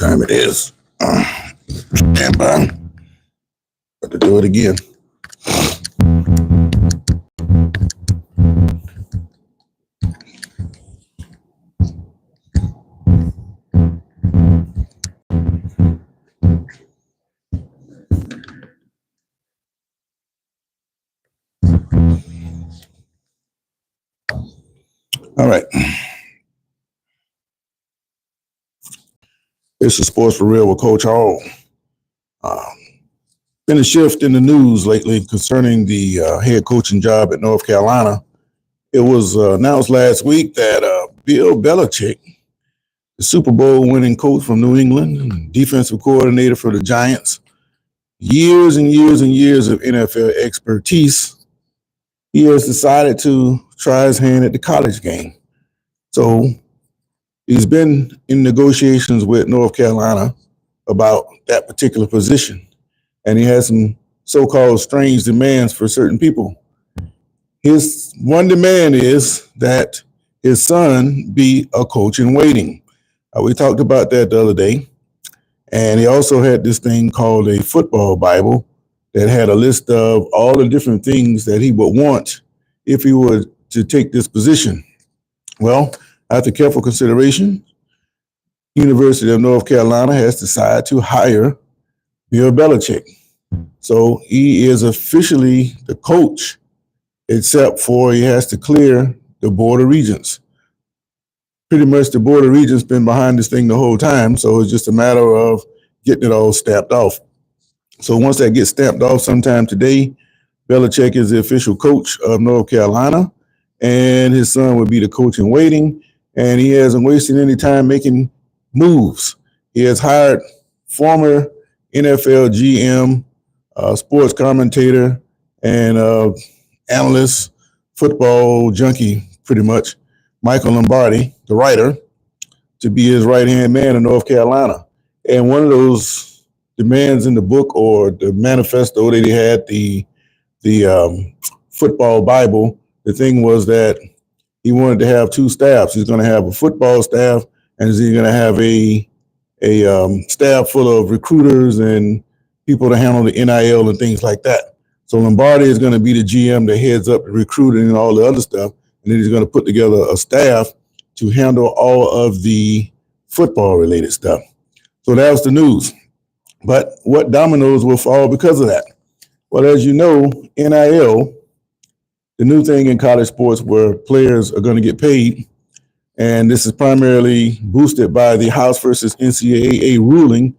Time it is. Stand by. Got to do it again. All right. This is Sports for Real with Coach Hall. Been a shift in the news lately concerning the head coaching job at North Carolina. It was announced last week that Bill Belichick, the Super Bowl winning coach from New England, defensive coordinator for the Giants, years and years and years of NFL expertise, he has decided to try his hand at the college game. So he's been in negotiations with North Carolina about that particular position. And he has some so-called strange demands for certain people. His one demand is that his son be a coach in waiting. We talked about that the other day. And he also had this thing called a football Bible that had a list of all the different things that he would want if he were to take this position. Well, after careful consideration, University of North Carolina has decided to hire Bill Belichick. So he is officially the coach, except for he has to clear the Board of Regents. Pretty much the Board of Regents been behind this thing the whole time, so it's just a matter of getting it all stamped off. So once that gets stamped off sometime today, Belichick is the official coach of North Carolina, and his son would be the coach in waiting, and he hasn't wasted any time making moves. He has hired former NFL GM, sports commentator, and analyst, football junkie, pretty much, Michael Lombardi, the writer, to be his right-hand man in North Carolina. And one of those demands in the book or the manifesto that he had, the football Bible, the thing was that he wanted to have two staffs. He's going to have a football staff, and he's going to have a staff full of recruiters and people to handle the NIL and things like that. So Lombardi is going to be the GM that heads up the recruiting and all the other stuff, and then he's going to put together a staff to handle all of the football-related stuff. So that was the news. But what dominoes will fall because of that? Well, as you know, NIL, the new thing in college sports where players are going to get paid, and this is primarily boosted by the House versus NCAA ruling,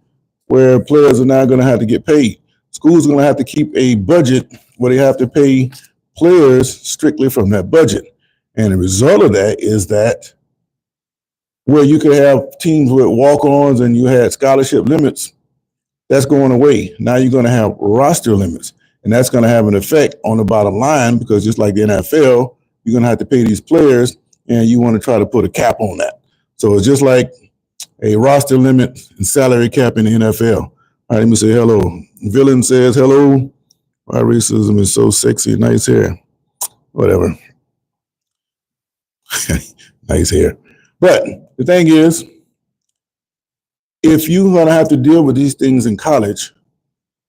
where players are now going to have to get paid. Schools are going to have to keep a budget where they have to pay players strictly from that budget. And the result of that is that where you could have teams with walk-ons and you had scholarship limits, that's going away. Now you're going to have roster limits. And that's going to have an effect on the bottom line because just like the NFL, you're going to have to pay these players and you want to try to put a cap on that. So it's just like a roster limit and salary cap in the NFL. All right, let me say hello. Villain says hello. Why racism is so sexy, nice hair. Whatever. Nice hair. But the thing is, if you're going to have to deal with these things in college,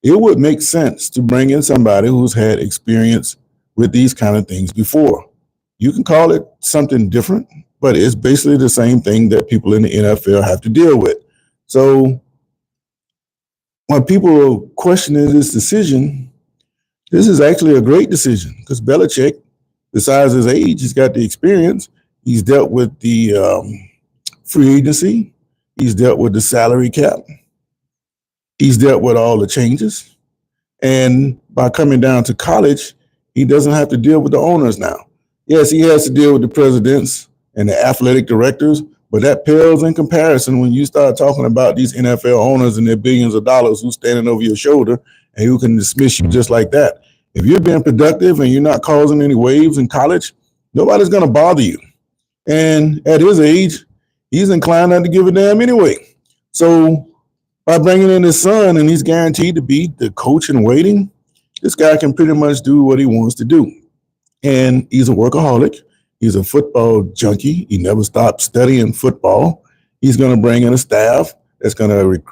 it would make sense to bring in somebody who's had experience with these kind of things before. You can call it something different, but it's basically the same thing that people in the NFL have to deal with. So when people are questioning this decision, this is actually a great decision because Belichick, besides his age, he's got the experience. He's dealt with the free agency. He's dealt with the salary cap. He's dealt with all the changes. And by coming down to college, he doesn't have to deal with the owners now. Yes, he has to deal with the presidents and the athletic directors, but that pales in comparison when you start talking about these NFL owners and their billions of dollars who's standing over your shoulder and who can dismiss you just like that. If you're being productive and you're not causing any waves in college, nobody's going to bother you. And at his age, he's inclined not to give a damn anyway. So by bringing in his son and he's guaranteed to be the coach in waiting, this guy can pretty much do what he wants to do. And he's a workaholic. He's a football junkie. He never stopped studying football. He's going to bring in a staff that's going to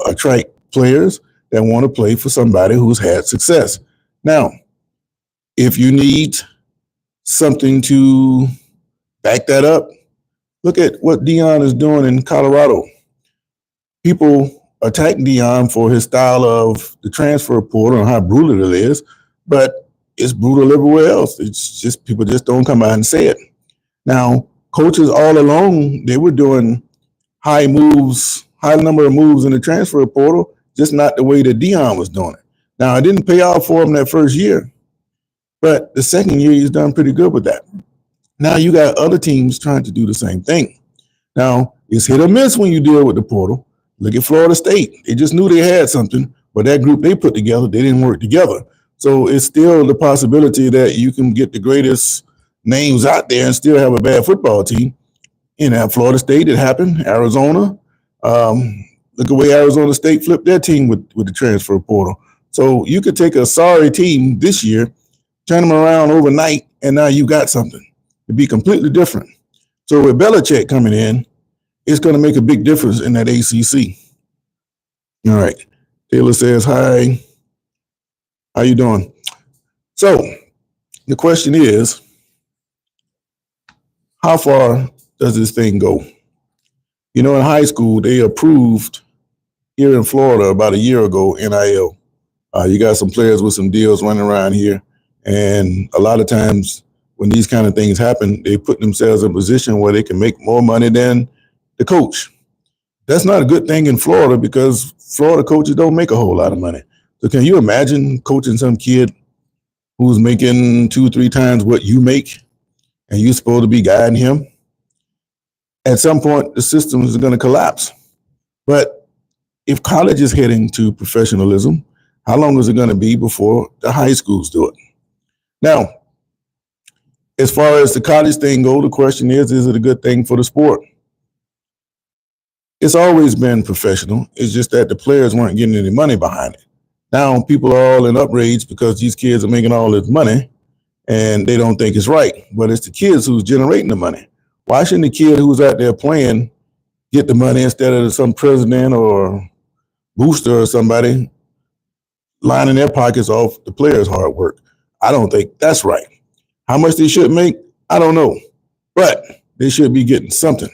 attract players that want to play for somebody who's had success. Now, if you need something to back that up, look at what Dion is doing in Colorado. People attack Dion for his style of the transfer portal and how brutal it is, but it's brutal everywhere else. It's just people just don't come out and say it. Now, coaches all along, they were doing high number of moves in the transfer portal, just not the way that Dion was doing it. Now, it didn't pay off for him that first year, but the second year he's done pretty good with that. Now you got other teams trying to do the same thing. Now, it's hit or miss when you deal with the portal. Look at Florida State. They just knew they had something, but that group they put together, they didn't work together. So it's still the possibility that you can get the greatest names out there and still have a bad football team. At Florida State, it happened. Arizona, look at the way Arizona State flipped their team with the transfer portal. So you could take a sorry team this year, turn them around overnight, and now you got something. It'd be completely different. So with Belichick coming in, it's going to make a big difference in that ACC. All right. Taylor says, hi. How you doing? So the question is, how far does this thing go? In high school, they approved here in Florida about a year ago, NIL. You got some players with some deals running around here. And a lot of times when these kind of things happen, they put themselves in a position where they can make more money than the coach. That's not a good thing in Florida because Florida coaches don't make a whole lot of money. So can you imagine coaching some kid who's making 2-3 times what you make and you're supposed to be guiding him? At some point, the system is going to collapse. But if college is heading to professionalism, how long is it going to be before the high schools do it? Now, as far as the college thing goes, the question is it a good thing for the sport? It's always been professional. It's just that the players weren't getting any money behind it. Now people are all in outrage because these kids are making all this money and they don't think it's right. But it's the kids who's generating the money. Why shouldn't the kid who's out there playing get the money instead of some president or booster or somebody lining their pockets off the players' hard work? I don't think that's right. How much they should make, I don't know. But they should be getting something.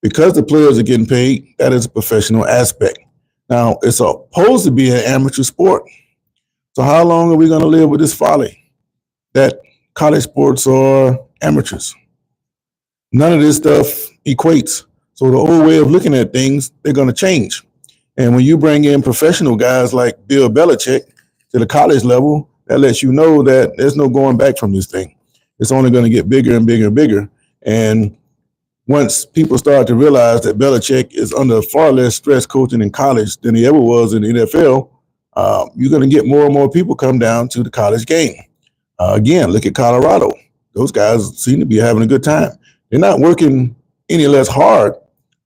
Because the players are getting paid, that is a professional aspect. Now, it's supposed to be an amateur sport. So how long are we going to live with this folly that college sports are amateurs? None of this stuff equates. So the old way of looking at things, they're going to change. And when you bring in professional guys like Bill Belichick to the college level, that lets you know that there's no going back from this thing. It's only going to get bigger and bigger and bigger. And once people start to realize that Belichick is under far less stress coaching in college than he ever was in the NFL, you're going to get more and more people come down to the college game. Again, look at Colorado. Those guys seem to be having a good time. They're not working any less hard,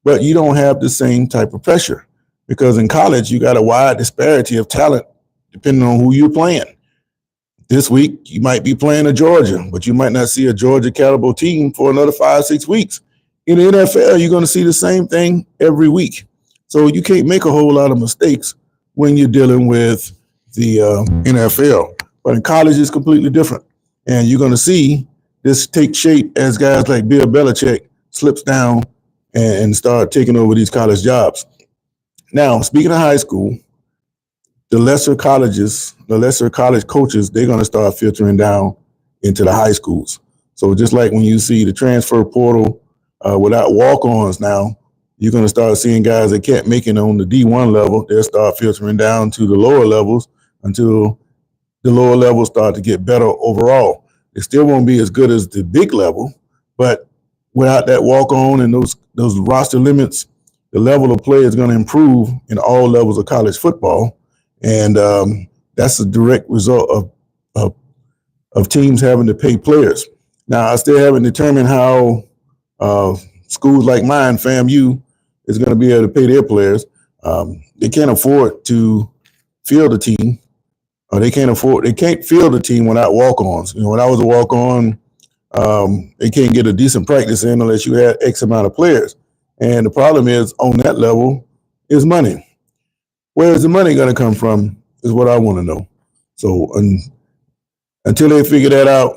but you don't have the same type of pressure because in college, you got a wide disparity of talent depending on who you're playing. This week, you might be playing a Georgia, but you might not see a Georgia caliber team for another 5-6 weeks. In the NFL, you're going to see the same thing every week. So you can't make a whole lot of mistakes when you're dealing with the NFL. But in college, it's completely different. And you're going to see this take shape as guys like Bill Belichick slips down and start taking over these college jobs. Now, speaking of high school, the lesser college coaches, they're going to start filtering down into the high schools. So just like when you see the transfer portal without walk-ons now, you're going to start seeing guys that can't make it on the D1 level. They'll start filtering down to the lower levels until the lower levels start to get better overall. It still won't be as good as the big level, but without that walk-on and those roster limits, the level of play is going to improve in all levels of college football. And that's a direct result of teams having to pay players. Now, I still haven't determined how schools like mine, FAMU, is going to be able to pay their players. They can't afford to field a team. They can't field a team without walk-ons. When I was a walk-on, they can't get a decent practice in unless you had X amount of players. And the problem is on that level, is money. Where is the money going to come from is what I want to know. So until they figure that out,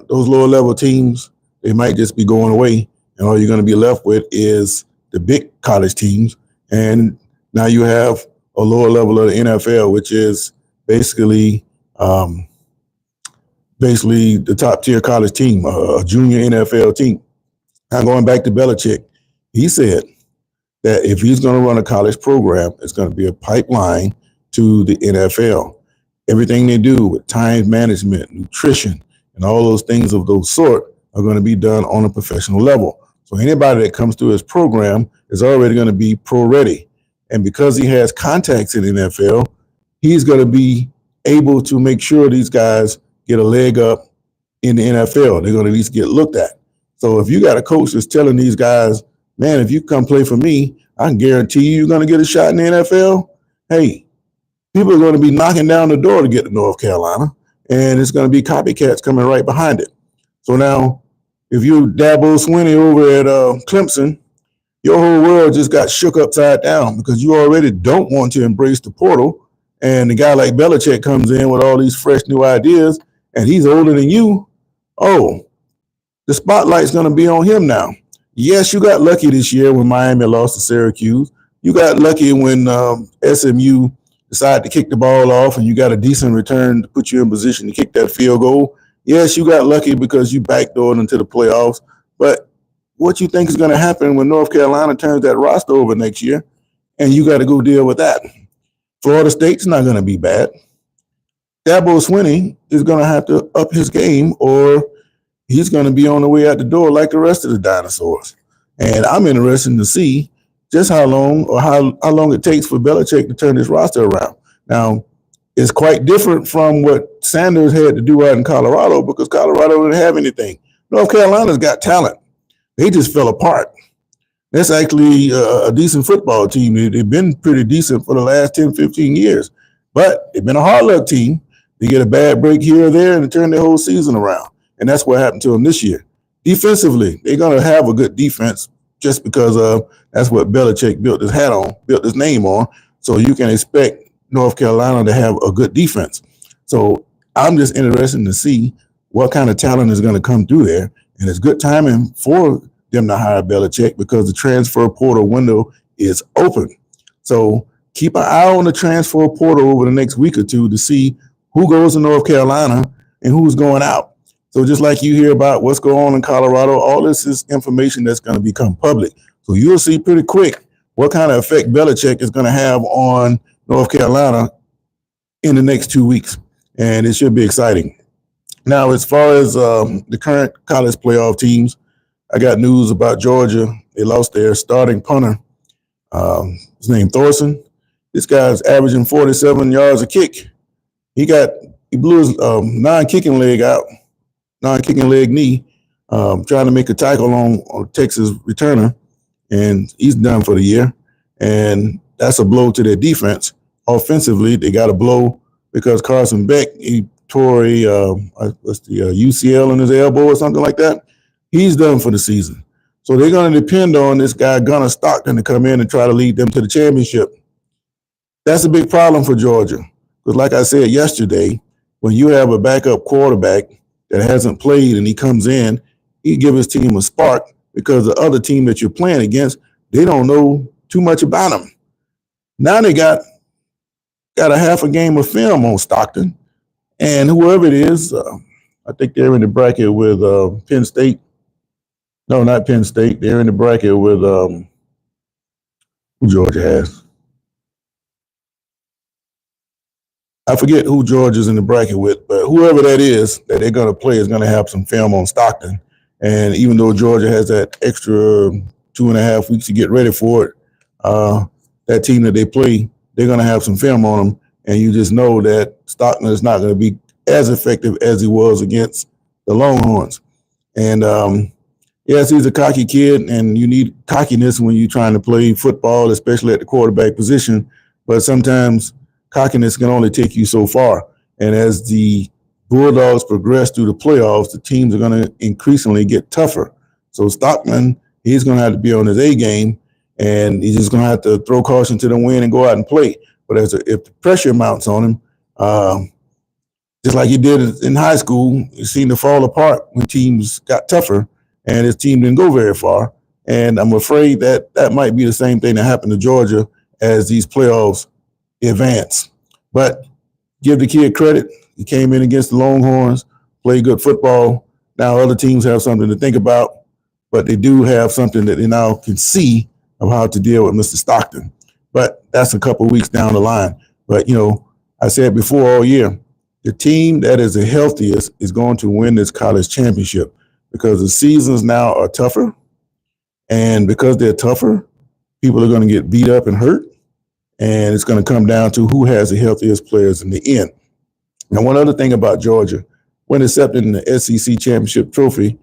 those lower level teams, they might just be going away. And all you're going to be left with is the big college teams. And now you have a lower level of the NFL, which is basically um, basically the top tier college team, a junior NFL team. Now going back to Belichick, he said that if he's going to run a college program, it's going to be a pipeline to the NFL. Everything they do with time management, nutrition, and all those things of those sort are going to be done on a professional level. So anybody that comes through his program is already going to be pro ready. And because he has contacts in the NFL, he's going to be able to make sure these guys get a leg up in the NFL. They're going to at least get looked at. So if you got a coach that's telling these guys, man, if you come play for me, I can guarantee you're going to get a shot in the NFL. Hey, people are going to be knocking down the door to get to North Carolina, and it's going to be copycats coming right behind it. So now, if you're Dabo Swinney over at Clemson, your whole world just got shook upside down because you already don't want to embrace the portal. And the guy like Belichick comes in with all these fresh new ideas, and he's older than you. Oh, the spotlight's going to be on him now. Yes, you got lucky this year when Miami lost to Syracuse. You got lucky when SMU decided to kick the ball off and you got a decent return to put you in position to kick that field goal. Yes, you got lucky because you backdoored into the playoffs. But what you think is going to happen when North Carolina turns that roster over next year and you got to go deal with that? Florida State's not going to be bad. Dabo Swinney is going to have to up his game or he's going to be on the way out the door like the rest of the dinosaurs. And I'm interested to see just how long it takes for Belichick to turn this roster around. Now, it's quite different from what Sanders had to do out in Colorado because Colorado didn't have anything. North Carolina's got talent. They just fell apart. That's actually a decent football team. They've been pretty decent for the last 10, 15 years. But they've been a hard luck team. They get a bad break here or there and they turn their whole season around. And that's what happened to them this year. Defensively, they're going to have a good defense just because that's what Belichick built his name on. So you can expect North Carolina to have a good defense. So I'm just interested to see what kind of talent is going to come through there. And it's good timing for them to hire Belichick because the transfer portal window is open. So keep an eye on the transfer portal over the next week or two to see who goes to North Carolina and who's going out. So just like you hear about what's going on in Colorado, all this is information that's going to become public. So you'll see pretty quick what kind of effect Belichick is going to have on North Carolina in the next 2 weeks. And it should be exciting. Now, as far as the current college playoff teams, I got news about Georgia. They lost their starting punter. His name Thorson. This guy's averaging 47 yards a kick. He blew his non-kicking leg knee, trying to make a tackle on Texas returner, and he's done for the year. And that's a blow to their defense. Offensively, they got a blow because Carson Beck, he tore a UCL in his elbow or something like that. He's done for the season. So they're going to depend on this guy, Gunnar Stockton, to come in and try to lead them to the championship. That's a big problem for Georgia. Because like I said yesterday, when you have a backup quarterback that hasn't played and he comes in, he give his team a spark because the other team that you're playing against, they don't know too much about him. Now they got a half a game of film on Stockton. And whoever it is, I think they're in the bracket with Penn State. No, not Penn State. They're in the bracket with who Georgia has. I forget who Georgia's in the bracket with, but whoever that is that they're going to play is going to have some film on Stockton. And even though Georgia has that extra 2.5 weeks to get ready for it, that team that they play, they're going to have some film on them. And you just know that Stockton is not going to be as effective as he was against the Longhorns. And yes, he's a cocky kid, and you need cockiness when you're trying to play football, especially at the quarterback position. But sometimes cockiness can only take you so far. And as the Bulldogs progress through the playoffs, the teams are going to increasingly get tougher. So Stockman, he's going to have to be on his A game. and he's just going to have to throw caution to the wind and go out and play. But if the pressure mounts on him, just like he did in high school, it seemed to fall apart when teams got tougher, and his team didn't go very far. And I'm afraid that might be the same thing that happened to Georgia as these playoffs advance. But give the kid credit. He came in against the Longhorns, played good football. Now other teams have something to think about, but they do have something that they now can see of how to deal with Mr. Stockton. But that's a couple of weeks down the line. But, I said before all year, the team that is the healthiest is going to win this college championship because the seasons now are tougher. And because they're tougher, people are going to get beat up and hurt. And it's going to come down to who has the healthiest players in the end. Now, one other thing about Georgia, when accepting the SEC championship trophy,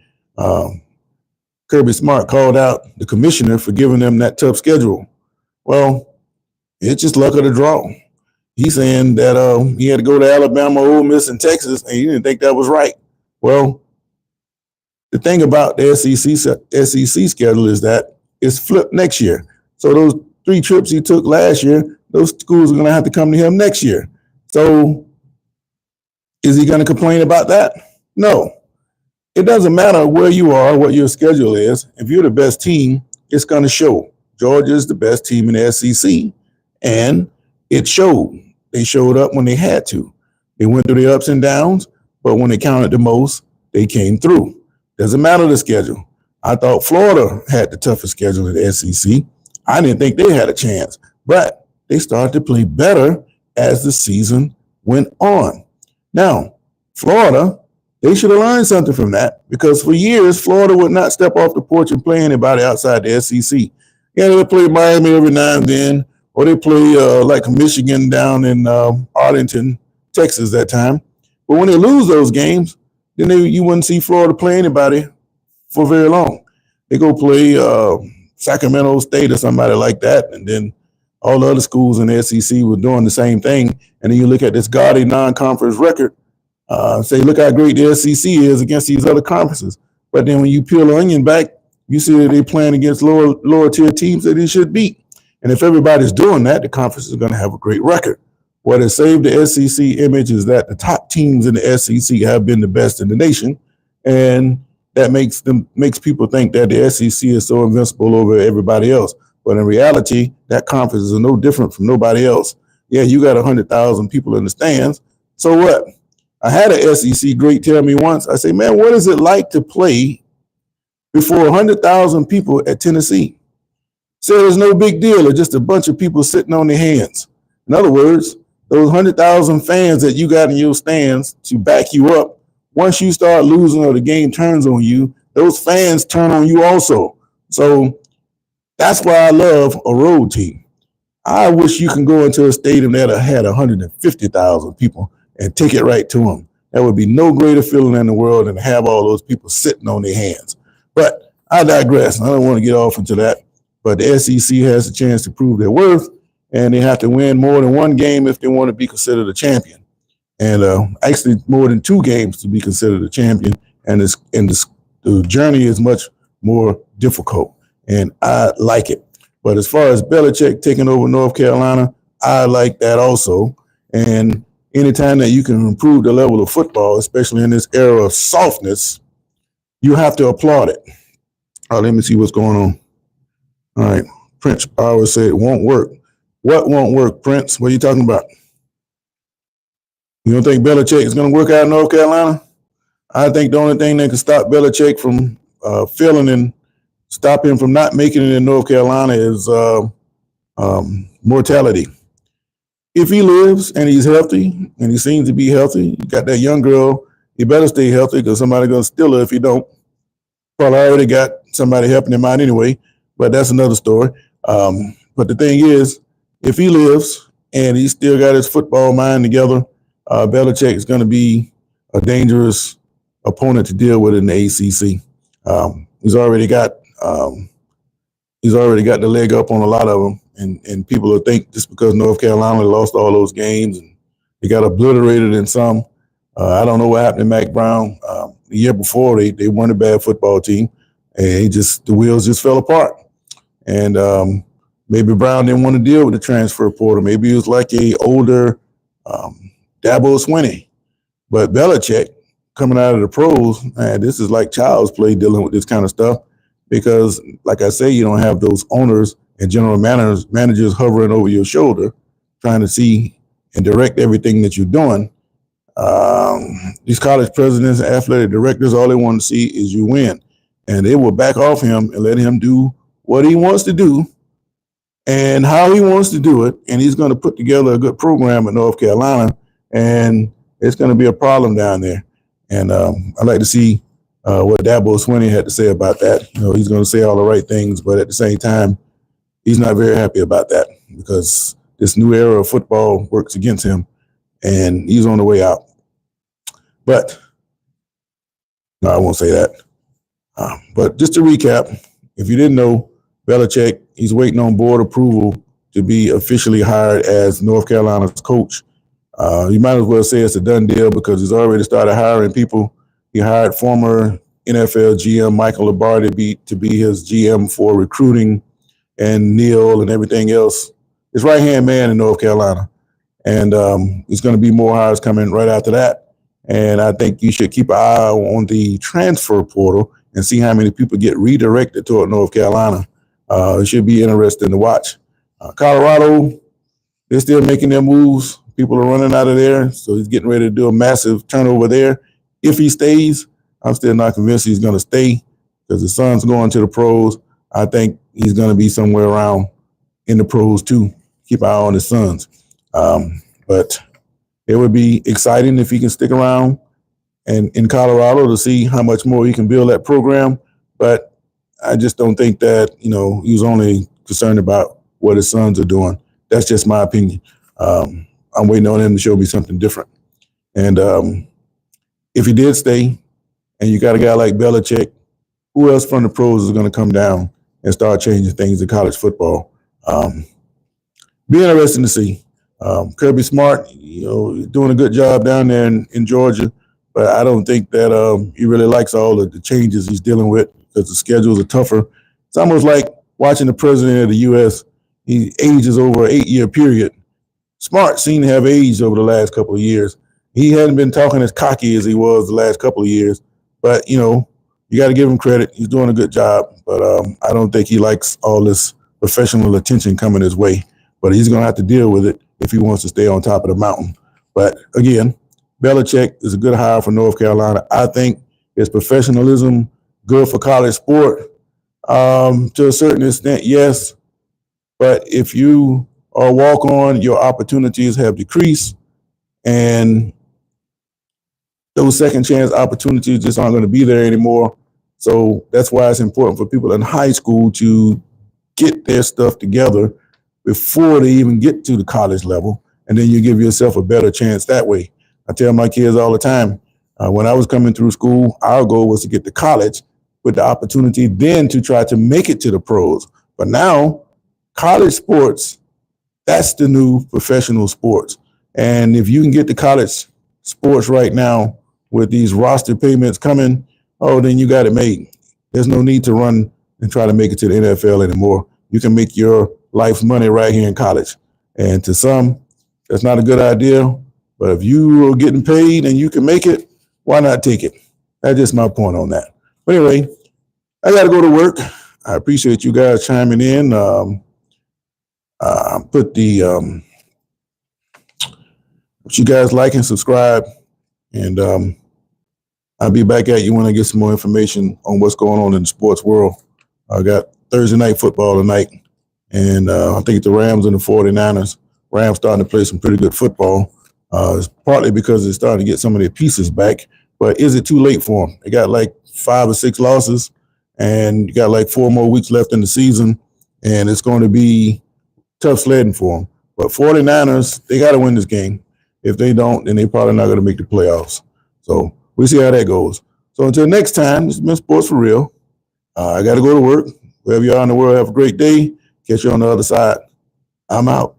Kirby Smart called out the commissioner for giving them that tough schedule. Well, it's just luck of the draw. He's saying that he had to go to Alabama, Ole Miss, and Texas, and he didn't think that was right. Well, the thing about the SEC schedule is that it's flipped next year. So those 3 trips he took last year, those schools are going to have to come to him next year. So is he going to complain about that? No. It doesn't matter where you are, what your schedule is. If you're the best team, it's going to show. Georgia is the best team in the SEC, and it showed. They showed up when they had to. They went through the ups and downs, but when they counted the most, they came through. Doesn't matter the schedule. I thought Florida had the toughest schedule in the SEC. I didn't think they had a chance, but they started to play better as the season went on. Now, Florida, they should have learned something from that because for years, Florida would not step off the porch and play anybody outside the SEC. Yeah, they play Miami every now and then, or they play like Michigan down in Arlington, Texas that time. But when they lose those games, then you wouldn't see Florida play anybody for very long. They go play Sacramento State or somebody like that, and then all the other schools in the SEC were doing the same thing. And then you look at this gaudy non-conference record, say, look how great the SEC is against these other conferences. But then when you peel the onion back, you see that they're playing against lower tier teams that they should beat. And if everybody's doing that, the conference is going to have a great record. What has saved the SEC image is that the top teams in the SEC have been the best in the nation. And that makes people think that the SEC is so invincible over everybody else. But in reality, that conference is no different from nobody else. Yeah, you got 100,000 people in the stands. So what? I had an SEC great tell me once, I say, man, what is it like to play before 100,000 people at Tennessee? Said it's no big deal. It's just a bunch of people sitting on their hands. In other words, those 100,000 fans that you got in your stands to back you up, once you start losing or the game turns on you, those fans turn on you also. So that's why I love a road team. I wish you can go into a stadium that had 150,000 people and take it right to them. That would be no greater feeling in the world than to have all those people sitting on their hands. But I digress. I don't want to get off into that. But the SEC has a chance to prove their worth, and they have to win more than one game if they want to be considered a champion. And actually more than 2 games to be considered a champion. And the journey is much more difficult, and I like it. But as far as Belichick taking over North Carolina, I like that also. And anytime that you can improve the level of football, especially in this era of softness, you have to applaud it. Let me see what's going on. All right. Prince Power said it won't work. What won't work, Prince? What are you talking about? You don't think Belichick is going to work out in North Carolina? I think the only thing that can stop Belichick from failing and stop him from not making it in North Carolina is mortality. If he lives and he's healthy, and he seems to be healthy, you got that young girl, you better stay healthy because somebody's going to steal her if you don't. Probably already got somebody helping him out anyway, but that's another story. But the thing is, if he lives and he's still got his football mind together, Belichick is going to be a dangerous opponent to deal with in the ACC. He's already got the leg up on a lot of them, and people will think just because North Carolina lost all those games and they got obliterated in some. I don't know what happened to Mac Brown. The year before, they weren't a bad football team, and the wheels just fell apart. And maybe Brown didn't want to deal with the transfer portal. Maybe he was like a older Dabo Swinney. But Belichick, coming out of the pros, man, this is like child's play dealing with this kind of stuff because, like I say, you don't have those owners and general managers hovering over your shoulder trying to see and direct everything that you're doing. These college presidents and athletic directors, all they want to see is you win. And they will back off him and let him do what he wants to do and how he wants to do it. And he's going to put together a good program in North Carolina. And it's going to be a problem down there. And I'd like to see what Dabo Swinney had to say about that. You know, he's going to say all the right things, but at the same time, he's not very happy about that because this new era of football works against him, and he's on the way out. But no, I won't say that. But just to recap, if you didn't know, Belichick, he's waiting on board approval to be officially hired as North Carolina's coach. You might as well say it's a done deal because he's already started hiring people. He hired former NFL GM Michael Lombardi to be his GM for recruiting and Neil and everything else. His right-hand man in North Carolina. And there's going to be more hires coming right after that. And I think you should keep an eye on the transfer portal and see how many people get redirected toward North Carolina. It should be interesting to watch. Colorado, they're still making their moves. People are running out of there, so he's getting ready to do a massive turnover there. If he stays, I'm still not convinced he's going to stay because his son's going to the pros. I think he's going to be somewhere around in the pros too. Keep an eye on his sons. But it would be exciting if he can stick around and in Colorado to see how much more he can build that program. But I just don't think that, you know, he's only concerned about what his sons are doing. That's just my opinion. I'm waiting on him to show me something different. And if he did stay and you got a guy like Belichick, who else from the pros is going to come down and start changing things in college football? Be interesting to see. Kirby Smart, you know, doing a good job down there in Georgia, but I don't think that he really likes all of the changes he's dealing with because the schedules are tougher. It's almost like watching the president of the U.S. He ages over an 8-year period. Smart seemed to have aged over the last couple of years. He hadn't been talking as cocky as he was the last couple of years, but, you know, you got to give him credit. He's doing a good job, but I don't think he likes all this professional attention coming his way, but he's going to have to deal with it if he wants to stay on top of the mountain. But again, Belichick is a good hire for North Carolina. I think his professionalism good for college sport to a certain extent, yes. But if you are a walk-on, your opportunities have decreased, and those second chance opportunities just aren't going to be there anymore. So that's why it's important for people in high school to get their stuff together before they even get to the college level, and then you give yourself a better chance that way. I tell my kids all the time, when I was coming through school, our goal was to get to college with the opportunity then to try to make it to the pros. But now, college sports, that's the new professional sports. And if you can get to college sports right now with these roster payments coming, oh, then you got it made. There's no need to run and try to make it to the NFL anymore. You can make your life's money right here in college. And to some, that's not a good idea. But if you are getting paid and you can make it, why not take it? That's just my point on that. But anyway, I got to go to work. I appreciate you guys chiming in. Put the you guys like and subscribe, and I'll be back at you when I get some more information on what's going on in the sports world. I got Thursday night football tonight, and I think the Rams and the 49ers. Rams starting to play some pretty good football. It's partly because they're starting to get some of their pieces back, but is it too late for them? They got like 5 or 6 losses, and you got like 4 more weeks left in the season, and it's going to be tough sledding for them. But 49ers, they got to win this game. If they don't, then they're probably not going to make the playoffs. So we'll see how that goes. So until next time, this has been Sports for Real. I got to go to work. Wherever you are in the world, have a great day. Catch you on the other side. I'm out.